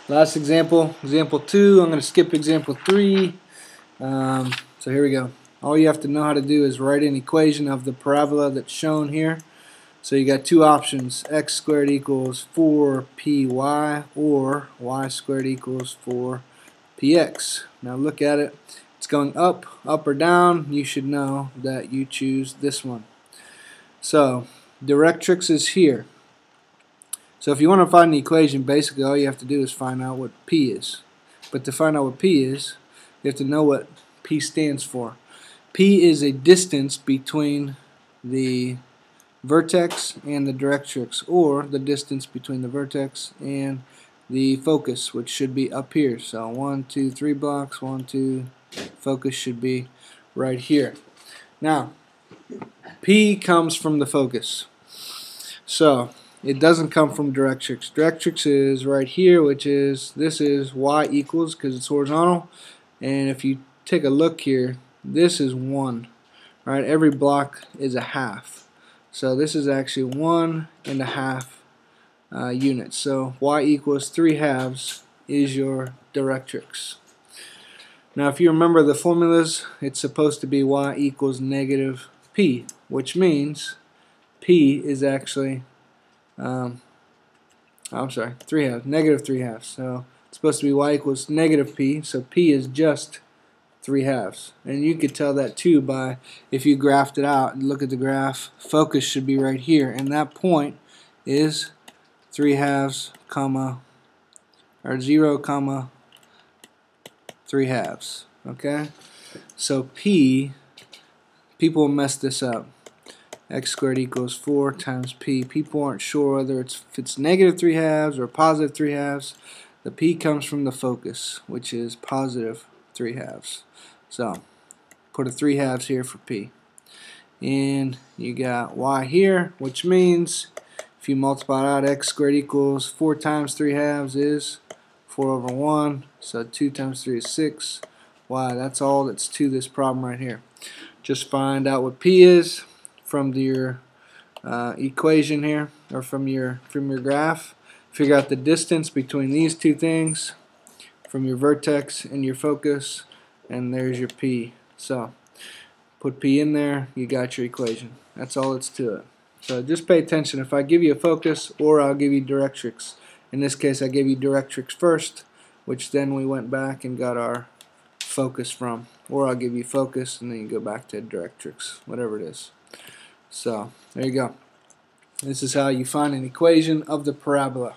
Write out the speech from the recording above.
Last example, example 2. I'm going to skip example 3. So here we go. All you have to know how to do is write an equation of the parabola that's shown here. So you got two options: x squared equals 4py, or y squared equals 4px. Now look at it. It's going up or down. You should know that you choose this one. So directrix is here. So if you want to find the equation, basically all you have to do is find out what p is. But to find out what p is, you have to know what p stands for. P is a distance between the vertex and the directrix, or the distance between the vertex and the focus, which should be up here. So 1, 2, 3 blocks, 1, 2, focus should be right here. Now, P comes from the focus. So it doesn't come from directrix. Directrix is right here, which is, this is y equals, because it's horizontal. And if you take a look here, this is 1. Right? Every block is a half. So this is actually 1.5 units. So y equals 3/2 is your directrix. Now if you remember the formulas, it's supposed to be y equals negative p, which means p is actually, I'm sorry, 3/2, negative 3/2. So it's supposed to be y equals negative p, so p is just 3/2. And you could tell that too by, if you graphed it out and look at the graph, focus should be right here, and that point is 3/2 comma, or 0 comma 3/2. Okay, so p, people mess this up. X squared equals 4 times p. People aren't sure whether if it's negative 3/2 or positive 3/2. The p comes from the focus, which is positive 3/2. So put a 3/2 here for p. And you got y here, which means if you multiply out, x squared equals 4 times 3/2 is 4/1. So 2 times 3 is 6. Y, that's all that's to this problem right here. Just find out what p is from your equation here, or from your graph. Figure out the distance between these two things from your vertex and your focus, and there's your p. So put p in there, you got your equation. That's all it's to it. So just pay attention. If I give you a focus, or I'll give you directrix. In this case I gave you directrix first, which then we went back and got our focus from. Or I'll give you focus and then you go back to directrix, whatever it is. So there you go. This is how you find an equation of the parabola.